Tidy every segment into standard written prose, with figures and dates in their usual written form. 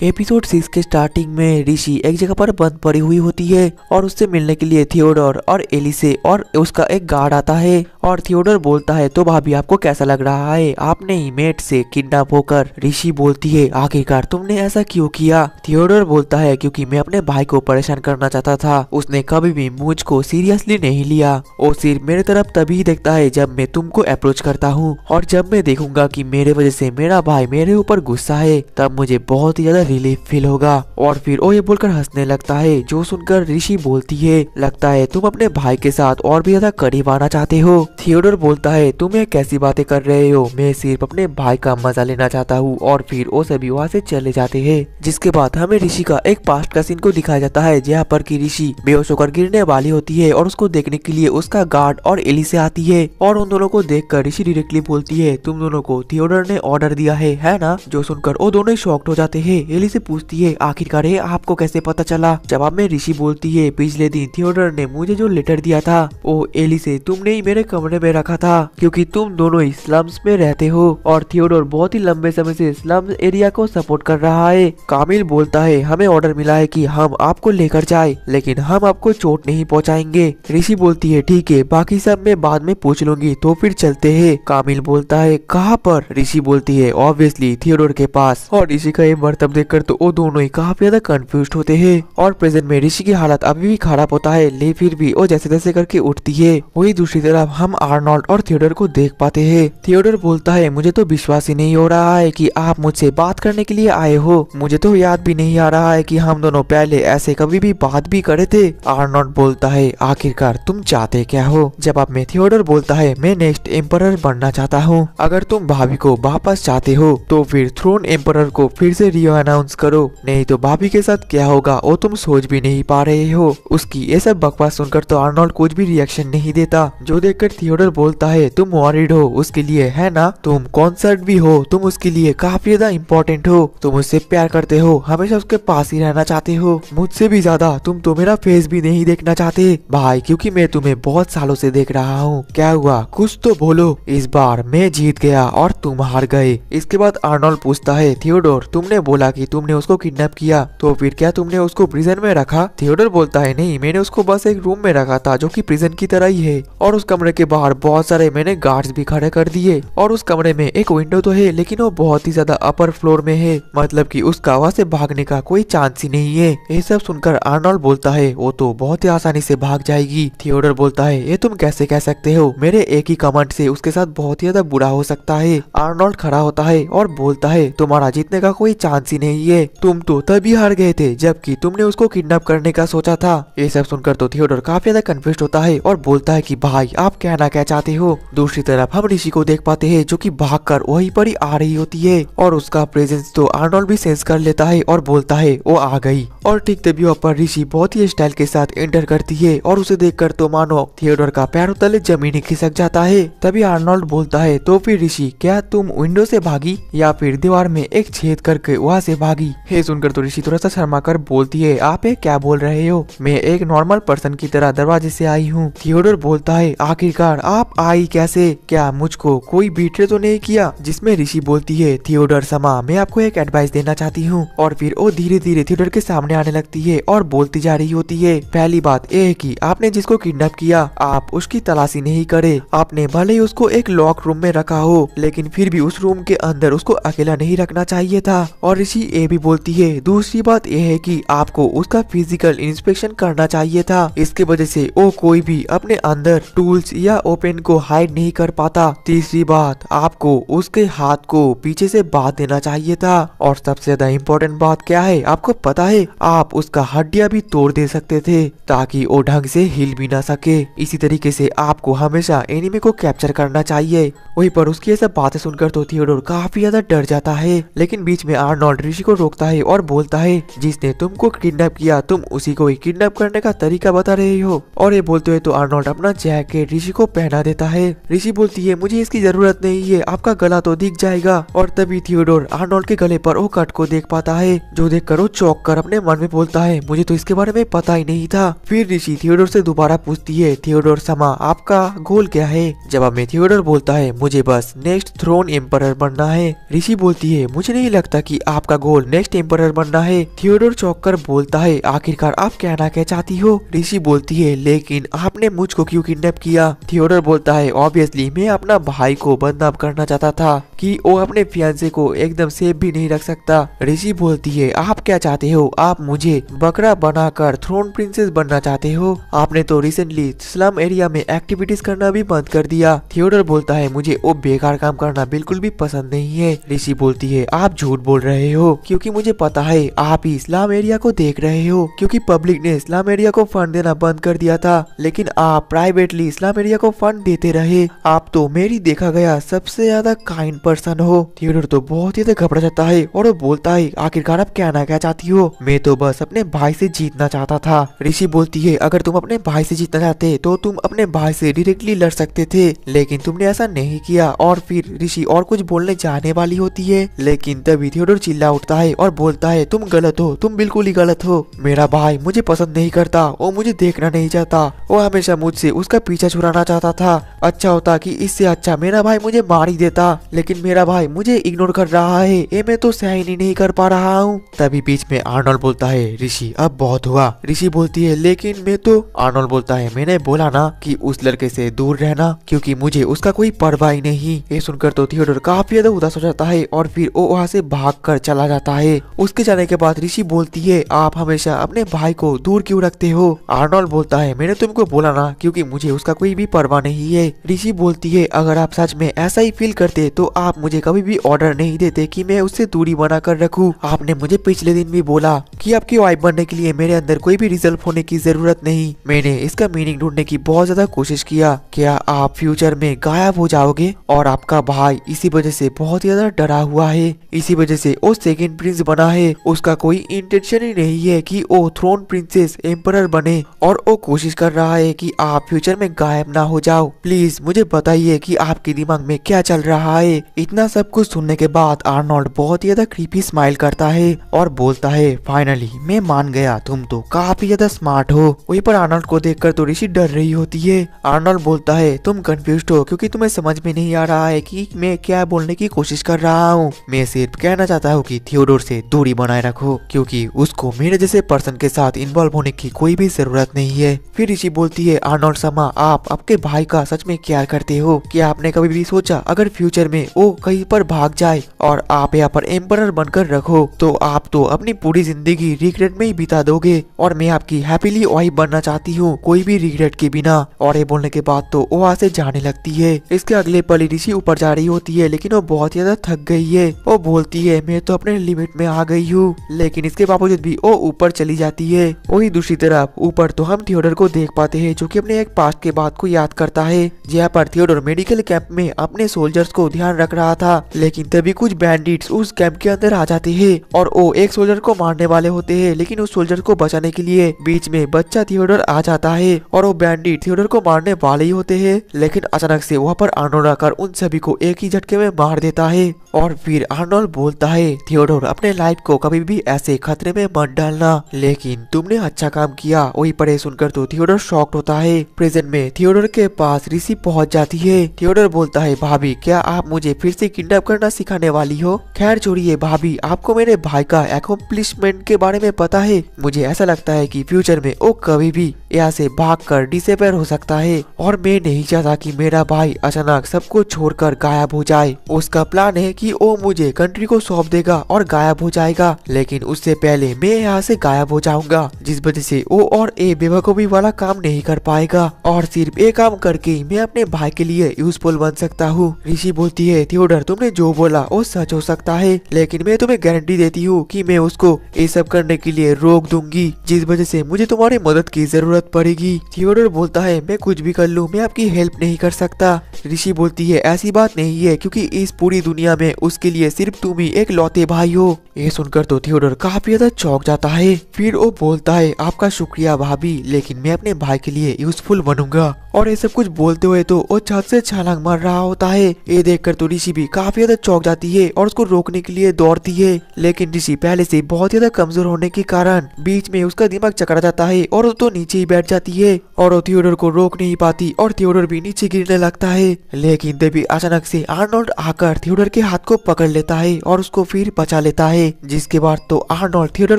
Episode 6 के starting में ऋषि एक जगह पर बंद पड़ी हुई होती है और उससे मिलने के लिए थियोडोर और एलिसे और उसका एक गार्ड आता है और थियोडोर बोलता है तो भाभी आपको कैसा लग रहा है, आपने ही मेट से किडनैप होकर। ऋषि बोलती है आखिरकार तुमने ऐसा क्यों किया। थियोडोर बोलता है क्योंकि मैं अपने भाई को परेशान करना चाहता था, उसने कभी भी मुझको सीरियसली नहीं लिया। वो सिर्फ मेरे तरफ तभी देखता है जब मैं तुमको अप्रोच करता हूँ और जब मैं देखूंगा कि मेरे वजह से मेरा भाई मेरे ऊपर गुस्सा है तब मुझे बहुत ही ज्यादा रिलीफ फील होगा। और फिर वो ये बोलकर हंसने लगता है, जो सुनकर ऋषि बोलती है लगता है तुम अपने भाई के साथ और भी ज्यादा करीब आना चाहते हो। थियोडोर बोलता है तुम ये कैसी बातें कर रहे हो, मैं सिर्फ अपने भाई का मजा लेना चाहता हूँ। और फिर वो सभी वहाँ से चले जाते हैं। जिसके बाद हमें ऋषि का एक पास्ट का सीन को दिखाया जाता है जहाँ पर की ऋषि बेहोश होकर गिरने वाली होती है और उसको देखने के लिए उसका गार्ड और एलिसे आती है और उन दोनों को देखकर ऋषि डायरेक्टली बोलती है तुम दोनों को थियोडोर ने ऑर्डर दिया है ना। जो सुनकर वो दोनों शॉक्ड हो जाते हैं। एलिसे पूछती है आखिरकार ये आपको कैसे पता चला। जवाब में ऋषि बोलती है पिछले दिन थियोडोर ने मुझे जो लेटर दिया था वो एलिसे तुमने ही मेरे कमरे में रखा था क्योंकि तुम दोनों ही स्लम्स में रहते हो और थियोडोर बहुत ही लंबे समय से स्लम एरिया को सपोर्ट कर रहा है। कामिल बोलता है हमें ऑर्डर मिला है कि हम आपको लेकर जाए लेकिन हम आपको चोट नहीं पहुंचाएंगे। ऋषि बोलती है ठीक है बाकी सब मैं बाद में पूछ लूंगी तो फिर चलते हैं। कामिल बोलता है कहाँ पर। ऋषि बोलती है ऑब्वियसली थियोडोर के पास। और ऋषि का ये मर्तब देखकर तो वो दोनों ही काफी ज्यादा कंफ्यूज होते हैं। और प्रेजेंट में ऋषि की हालत अभी भी खराब होता है लेकिन फिर भी वो जैसे तैसे करके उठती है। वही दूसरी तरफ हम आर्नोल्ड और थियोडोर को देख पाते हैं। थियोडोर बोलता है मुझे तो विश्वास ही नहीं हो रहा है कि आप मुझसे बात करने के लिए आए हो, मुझे तो याद भी नहीं आ रहा है कि हम दोनों पहले ऐसे कभी भी बात भी करे थे। आर्नोल्ड बोलता है आखिरकार तुम चाहते क्या हो। जवाब में थियोडोर बोलता है मैं नेक्स्ट एम्परर बनना चाहता हूँ, अगर तुम भाभी को वापस चाहते हो तो फिर थ्रोन एम्परर को फिर से री अनाउंस करो, नहीं तो भाभी के साथ क्या होगा वो तुम सोच भी नहीं पा रहे हो। उसकी ये सब बकवास सुनकर तो आर्नोल्ड कुछ भी रिएक्शन नहीं देता। जो देखकर थियोडोर बोलता है तुम वॉरिड हो उसके लिए है ना, तुम कॉन्सर्ट भी हो, तुम उसके लिए काफी ज्यादा इम्पोर्टेंट हो, तुम उससे प्यार करते हो, हमेशा उसके पास ही रहना चाहते हो, मुझसे भी ज्यादा तुम तो मेरा फेस भी नहीं देखना चाहते भाई क्योंकि मैं तुम्हें बहुत सालों से देख रहा हूँ। क्या हुआ कुछ तो बोलो। इस बार मैं जीत गया और तुम हार गए। इसके बाद आर्नोल्ड पूछता है थियोडोर तुमने बोला कि तुमने उसको किडनैप किया तो फिर क्या तुमने उसको प्रिजन में रखा। थियोडोर बोलता है नहीं मैंने उसको बस एक रूम में रखा था जो कि प्रिजन की तरह ही है और उस कमरे के बाहर बहुत सारे मैंने गार्ड्स भी खड़े कर दिए और उस कमरे में एक विंडो तो है लेकिन वो बहुत ही ज्यादा अपर फ्लोर में है, मतलब कि उसका वहाँ से भागने का कोई चांस ही नहीं है। ये सब सुनकर आर्नोल्ड बोलता है वो तो बहुत ही आसानी से भाग जाएगी। थियोडोर बोलता है ये तुम कैसे कह सकते हो, मेरे एक ही कमेंट से उसके साथ बहुत ही ज्यादा बुरा हो सकता है। आर्नोल्ड खड़ा होता है और बोलता है तुम्हारा जीतने का कोई चांस ही नहीं है, तुम तो तभी हार गए थे जबकि तुमने उसको किडनैप करने का सोचा था। ये सब सुनकर तो थियोडोर काफी ज्यादा कंफ्यूज होता है और बोलता है कि भाई आप कहना क्या चाहते हो। दूसरी तरफ हम ऋषि को देख पाते हैं जो कि भागकर वहीं पर ही आ रही होती है और उसका प्रेजेंस तो आर्नोल्ड भी सेंस कर लेता है और बोलता है वो आ गई। और ठीक तभी वहाँ पर ऋषि बहुत ही स्टाइल के साथ एंटर करती है और उसे देखकर तो मानो थियोडोर का पैरों तले जमीन ही खिसक जाता है। तभी आर्नोल्ड बोलता है तो फिर ऋषि क्या तुम विंडो से भागी या फिर दीवार में एक छेद करके वहाँ से भागी। हे सुनकर तो ऋषि थोड़ा सा शर्मा कर बोलती है आप ये क्या बोल रहे हो, मैं एक नॉर्मल पर्सन की तरह दरवाजे से आई हूँ। थियोडोर बोलता है आखिरकार आप आई कैसे, क्या मुझको कोई बीट्रे तो नहीं किया। जिसमें ऋषि बोलती है थियोडोर समा मैं आपको एक एडवाइस देना चाहती हूँ। और फिर वो धीरे धीरे थियोडोर के सामने आने लगती है और बोलती जा रही होती है पहली बात ये है कि आपने जिसको किडनैप किया आप उसकी तलाशी नहीं करे, आपने भले ही उसको एक लॉक रूम में रखा हो लेकिन फिर भी उस रूम के अंदर उसको अकेला नहीं रखना चाहिए था। और ऋषि ये भी बोलती है दूसरी बात यह है कि आपको उसका फिजिकल इंस्पेक्शन करना चाहिए था, इसके वजह से वो कोई भी अपने अंदर टूल्स या ओपन को हाइड नहीं कर पाता। तीसरी बात आपको उसके हाथ को पीछे से बांध देना चाहिए था। और सबसे ज्यादा इम्पोर्टेंट बात क्या है आपको पता है, आप उसका हड्डियां भी तोड़ दे सकते थे ताकि वो ढंग से हिल भी ना सके। इसी तरीके से आपको हमेशा एनिमी को कैप्चर करना चाहिए। वहीं पर उसकी ये सब बातें सुनकर तो थियोडोर काफी ज्यादा डर जाता है लेकिन बीच में आर्नोल्ड ऋषि को रोकता है और बोलता है जिसने तुमको किडनैप किया तुम उसी को ही किडनैप करने का तरीका बता रहे हो। और ये बोलते हुए तो आर्नोल्ड अपना जैकेट ऋषि को पहना देता है। ऋषि बोलती है मुझे इसकी जरूरत नहीं है, आपका गला तो दिख जाएगा। और तभी थियोडोर आर्नोल्ड के गले पर वो कट को देख पाता है जो देखकर वो चौंक कर अपने मन में बोलता है मुझे तो इसके बारे में पता ही नहीं था। फिर ऋषि थियोडोर से दोबारा पूछती है थियोडोर समा आपका गोल क्या है। जवाब में थियोडोर बोलता है मुझे बस नेक्स्ट थ्रोन एम्परर बनना है। ऋषि बोलती है मुझे नहीं लगता कि आपका गोल नेक्स्ट एम्परर बनना है। थियोडोर चौंक कर बोलता है आखिरकार आप कहना क्या चाहती हो। ऋषि बोलती है लेकिन आपने मुझको क्यों किडनैप किया। थियोडोर बोलता है ऑब्वियसली मैं अपना भाई को बदनाम करना चाहता था कि वो अपने फियांसे को एकदम सेफ भी नहीं रख सकता। ऋषि बोलती है आप क्या चाहते हो, आप मुझे बकरा बनाकर थ्रोन प्रिंसेस बनना चाहते हो। आपने तो रिसेंटली स्लम एरिया में एक्टिविटीज करना भी बंद कर दिया। थियोडोर बोलता है मुझे वो बेकार काम करना बिल्कुल भी पसंद नहीं है। ऋषि बोलती है आप झूठ बोल रहे हो क्योंकि मुझे पता है आप ही स्लम एरिया को देख रहे हो, क्योंकि पब्लिक ने स्लम एरिया को फंड देना बंद कर दिया था लेकिन आप प्राइवेटली स्लम एरिया को फंड देते रहे। आप तो मेरी देखा गया सबसे ज्यादा काइंड पर्सन हो। थियोडोर तो बहुत ही घबरा जाता है और वो बोलता है आखिरकार आप कहना क्या चाहती हो। मैं तो बस अपने भाई से जीतना चाहता था। ऋषि बोलती है अगर तुम अपने भाई से जीतना चाहते तो तुम अपने भाई से डायरेक्टली लड़ सकते थे लेकिन तुमने ऐसा नहीं किया। और फिर ऋषि और कुछ बोलने जाने वाली होती है लेकिन तभी थियोडोर चिल्ला उठता है और बोलता है तुम गलत हो, तुम बिल्कुल ही गलत हो। मेरा भाई मुझे पसंद नहीं करता, वो मुझे देखना नहीं चाहता, वो हमेशा मुझसे उसका पीछा छुड़ाना चाहता था। अच्छा होता कि इससे अच्छा मेरा भाई मुझे मार ही देता, लेकिन मेरा भाई मुझे इग्नोर कर रहा है, ये मैं तो सहन ही नहीं कर पा रहा हूँ। तभी बीच में आर्नोल्ड बोलता है ऋषि अब बहुत हुआ। ऋषि बोलती है लेकिन मैं तो। आर्नोल्ड बोलता है मैंने बोला ना कि उस लड़के से दूर रहना क्योंकि मुझे उसका कोई परवाह ही नहीं। ये सुनकर तो थियोडोर काफी ज्यादा उदास हो जाता है और फिर वो वहाँ से भाग कर चला जाता है। उसके जाने के बाद ऋषि बोलती है आप हमेशा अपने भाई को दूर क्यों रखते हो। आर्नोल्ड बोलता है मैंने तुमको बोला ना क्योंकि मुझे उसका कोई भी परवाह नहीं है। ऋषि बोलती है अगर आप सच में ऐसा ही फील करते तो आप मुझे कभी भी ऑर्डर नहीं देते कि मैं उससे दूरी बना कर रखूं। आपने मुझे पिछले दिन भी बोला कि आपकी वाइफ बनने के लिए मेरे अंदर कोई भी रिजल्ट होने की जरूरत नहीं। मैंने इसका मीनिंग ढूंढने की बहुत ज्यादा कोशिश किया। क्या आप फ्यूचर में गायब हो जाओगे और आपका भाई इसी वजह से बहुत ज्यादा डरा हुआ है, इसी वजह से वो सेकंड प्रिंस बना है। उसका कोई इंटेंशन ही नहीं है कि वो थ्रोन प्रिंसेस एम्परर बने और वो कोशिश कर रहा है कि आप फ्यूचर में गायब ना हो जाओ। प्लीज मुझे बताइए कि आपके दिमाग में क्या चल रहा है। इतना सब कुछ सुनने के बाद आर्नोल्ड बहुत ही ज्यादा क्रीपी स्माइल करता है और बोलता है फाइनली मैं मान गया, तुम तो काफी ज्यादा स्मार्ट हो। वहीं पर आर्नोल्ड को देखकर तो ऋषि डर रही होती है। आर्नोल्ड बोलता है तुम कंफ्यूज्ड हो क्योंकि तुम्हें समझ में नहीं आ रहा है कि मैं क्या बोलने की कोशिश कर रहा हूँ। मैं सिर्फ कहना चाहता हूँ कि थियोडोर से दूरी बनाए रखो क्योंकि उसको मेरे जैसे पर्सन के साथ इन्वॉल्व होने की कोई भी जरूरत नहीं है। फिर ऋषि बोलती है आर्नोल्ड समा आप आपके भाई का सच में क्या करते हो। क्या आपने कभी भी सोचा अगर फ्यूचर में वो कहीं पर भाग जाए और आप यहाँ पर एम्परर बनकर रखो तो आप तो अपनी पूरी जिंदगी रिग्रेट में ही बिता दोगे और मैं आपकी हैप्पीली वाइफ बनना चाहती हूँ कोई भी रिग्रेट के बिना। और ये बोलने के बाद तो वो वहाँ से जाने लगती है। इसके अगले पल ऋषि ऊपर जा रही होती है लेकिन वो बहुत ज्यादा थक गई है। वो बोलती है मैं तो अपने लिमिट में आ गई हूँ, लेकिन इसके बावजूद भी वो ऊपर चली जाती है। वही दूसरी तरफ ऊपर तो हम थियोडोर को देख पाते हैं जो कि अपने एक पास्ट के बात को याद करता है जहाँ पर थियोडोर मेडिकल कैंप में अपने सोल्जर्स को ध्यान रख रहा था लेकिन तभी कुछ बैंडिट्स उस कैंप के अंदर आ जाते हैं और वो एक सोल्जर को मारने वाले होते हैं लेकिन उस सोल्जर को बचाने के लिए बीच में बच्चा थियोडोर आ जाता है और वो बैंडिट थियोडोर को मारने वाले ही होते हैं लेकिन अचानक से वहाँ पर आर्नोल्ड आकर उन सभी को एक ही झटके में मार देता है। और फिर आर्नोल्ड बोलता है थियोडोर अपने लाइफ को कभी भी ऐसे खतरे में मत डालना, लेकिन तुमने अच्छा काम किया। वही पर सुनकर तो थियोडोर शॉक्ड होता है। प्रेजेंट में थियोडोर के पास ऋषि पहुंच जाती है। थियोडोर बोलता है भाभी क्या आप मुझे फिर से किडनैप करना सिखाने वाली हो। खैर छोड़िए भाभी, आपको मेरे भाई का अकॉम्प्लिशमेंट के बारे में पता है। मुझे ऐसा लगता है कि फ्यूचर में वो कभी भी यहाँ से भागकर डिसअपीयर हो सकता है और मैं नहीं चाहता कि मेरा भाई अचानक सबको छोड़कर गायब हो जाए। उसका प्लान है कि वो मुझे कंट्री को सौंप देगा और गायब हो जाएगा, लेकिन उससे पहले मैं यहाँ से गायब हो जाऊंगा जिस वजह से वो और ए बेवकूफी वाला काम नहीं कर पाएगा और सिर्फ एक काम करके मैं अपने भाई के लिए यूजफुल बन सकता हूँ। ऋषि बोलती है थियोडोर तुमने जो बोला वो सच हो सकता है, लेकिन मैं तुम्हें गारंटी देती हूँ कि मैं उसको ये सब करने के लिए रोक दूंगी जिस वजह से मुझे तुम्हारी मदद की जरूरत पड़ेगी। थियोडोर बोलता है मैं कुछ भी कर लूँ, मैं आपकी हेल्प नहीं कर सकता। ऋषि बोलती है ऐसी बात नहीं है क्योंकि इस पूरी दुनिया में उसके लिए सिर्फ तुम ही एक लौते भाई हो। ये सुनकर तो थियोडोर काफी ज्यादा चौंक जाता है। फिर वो बोलता है आपका शुक्रिया भाभी, लेकिन मैं अपने भाई के लिए यूजफुल बनूंगा। और ये सब कुछ बोलते हुए तो वो छत से छलांग मार रहा होता है। ये देखकर तो ऋषि भी काफी ज्यादा चौंक जाती है और उसको रोकने के लिए दौड़ती है, लेकिन ऋषि पहले से बहुत ज्यादा कमजोर कमजोर होने के कारण बीच में उसका दिमाग चकरा जाता है और वो तो नीचे ही बैठ जाती है और वो थियोडोर को रोक नहीं पाती और थियोडोर भी नीचे गिरने लगता है। लेकिन तभी अचानक से आर्नोल्ड आकर थियोडोर के हाथ को पकड़ लेता है और उसको फिर बचा लेता है। जिसके बाद तो आर्नोल्ड थियोडोर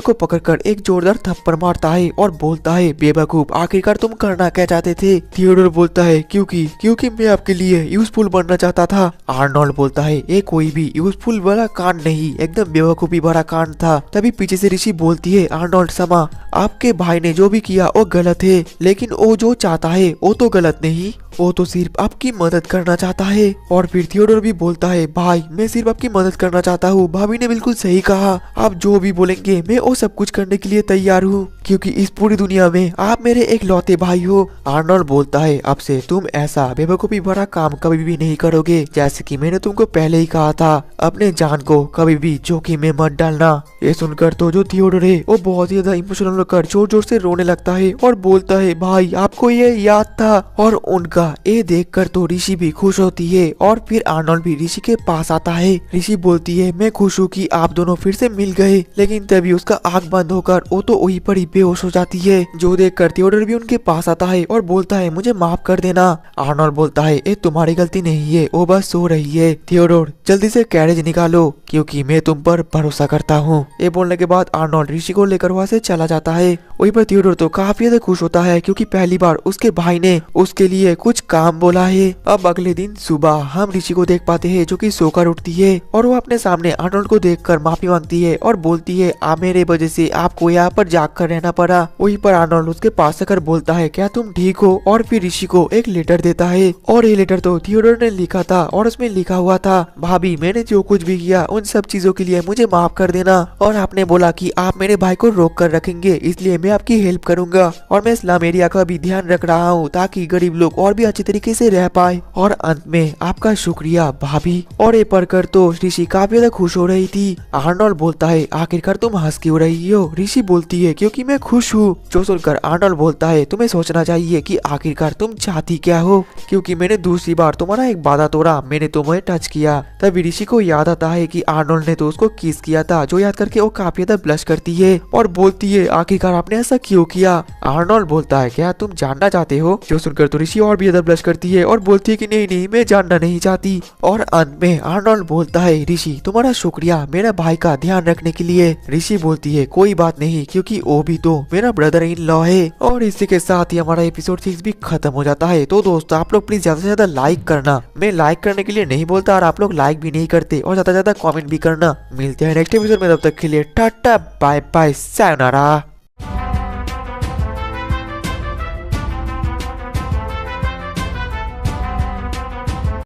को पकड़कर एक जोरदार थप्पड़ मारता है और बोलता है, बेवकूफ, आखिरकार तुम करना क्या चाहते थे? थियोडोर बोलता है, क्योंकि मैं आपके लिए यूजफुल बनना चाहता था। आर्नोल्ड बोलता है, ये कोई भी यूजफुल वाला कांड नहीं, एकदम बेवकूफी भरा कांड था। तभी पीछे से ऋषि बोलती है, आर्नोल्ड समा, आपके भाई ने जो भी किया वो गलत है, लेकिन वो जो चाहता है वो तो गलत नहीं, वो तो सिर्फ आपकी मदद करना चाहता है। और फिर थियोडोर भी बोलता है, भाई मैं सिर्फ आपकी मदद करना चाहता हूँ, भाभी ने बिल्कुल सही कहा, आप जो भी बोलेंगे मैं वो सब कुछ करने के लिए तैयार हूँ, क्योंकि इस पूरी दुनिया में आप मेरे एक लौते भाई हो। आर्नोल्ड बोलता है, अब से तुम ऐसा बेवकूफी भरा काम कभी भी नहीं करोगे, जैसे कि मैंने तुमको पहले ही कहा था, अपने जान को कभी भी जोखिम में मत डालना। ये सुनकर तो जो थियोडोर है वो बहुत ज्यादा इमोशनल होकर जोर जोर से रोने लगता है और बोलता है, भाई आपको ये याद था। और उनका ये देखकर तो ऋषि भी खुश होती है और फिर आर्नोल्ड भी ऋषि के पास आता है। ऋषि बोलती है, मैं खुश हूँ कि आप दोनों फिर से मिल गए, लेकिन तभी उसका आंख बंद होकर वो तो वहीं पर ही बेहोश हो जाती है। जो देखकर थियोडोर भी उनके पास आता है और बोलता है, मुझे माफ कर देना। आर्नोल्ड बोलता है, ये तुम्हारी गलती नहीं है, वो बस सो रही है। थियोडोर जल्दी से कैरेज निकालो, क्योंकि मैं तुम पर भरोसा करता हूँ। ये बोलने के बाद आर्नोल्ड ऋषि को लेकर वहाँ से चला जाता है। वहीं पर थियोडोर तो काफी ज्यादा खुश होता है, क्योंकि पहली बार उसके भाई ने उसके लिए कुछ काम बोला है। अब अगले दिन सुबह हम ऋषि को देख पाते हैं, जो कि सोकर उठती है और वो अपने सामने आर्नोल्ड को देखकर माफी मांगती है और बोलती है, मेरे वजह से आपको यहाँ पर जाग कर रहना पड़ा। वहीं पर आर्नोल्ड उसके पास आकर बोलता है, क्या तुम ठीक हो? और फिर ऋषि को एक लेटर देता है और ये लेटर तो थियोडोर ने लिखा था और उसमें लिखा हुआ था, भाभी मैंने जो कुछ भी किया उन सब चीजों के लिए मुझे माफ कर देना, और आपने बोला कि आप मेरे भाई को रोक कर रखेंगे, इसलिए मैं आपकी हेल्प करूंगा और मैं स्लम एरिया का भी ध्यान रख रहा हूँ ताकि गरीब लोग और भी अच्छे तरीके से रह पाए। और अंत में आपका शुक्रिया भाभी। और ये पढ़कर तो ऋषि काफी ज्यादा खुश हो रही थी। आर्नोल्ड बोलता है, आखिरकार तुम हंस क्यों रही हो? ऋषि बोलती है, क्योंकि मैं खुश हूँ। जो सुनकर आर्नोल्ड बोलता है, तुम्हें सोचना चाहिए कि आखिरकार तुम चाहती क्या हो, क्योंकि मैंने दूसरी बार तुम्हारा एक वादा तोड़ा, मैंने तुम्हें टच किया। तभी ऋषि को याद आता है कि आर्नोल्ड ने तो उसको किस किया था, जो याद करके वो काफी ज्यादा ब्लश करती है और बोलती है, आखिरकार आपने ऐसा क्यों किया? आर्नोल्ड बोलता है, क्या तुम जानना चाहते हो? जो सुनकर तो ऋषि और भी ज्यादा ब्लश करती है और बोलती है कि नहीं नहीं, मैं जानना नहीं चाहती। और अंत में आर्नोल्ड बोलता है, ऋषि तुम्हारा शुक्रिया मेरा भाई का ध्यान रखने के लिए। ऋषि बोलती है, कोई बात नहीं, क्योंकि वो भी तो मेरा ब्रदर इन लॉ है। और इसी के साथ ही हमारा एपिसोड 6 भी खत्म हो जाता है। तो दोस्तों आप लोग प्लीज ज्यादा से ज्यादा लाइक करना, मैं लाइक करने के लिए नहीं बोलता और आप लोग लाइक भी नहीं करते, और ज्यादा से ज्यादा कमेंट भी करना। मिलते हैं नेक्स्ट एपिसोड में, तब तक के लिए टाटा बाय बाय सायोनारा।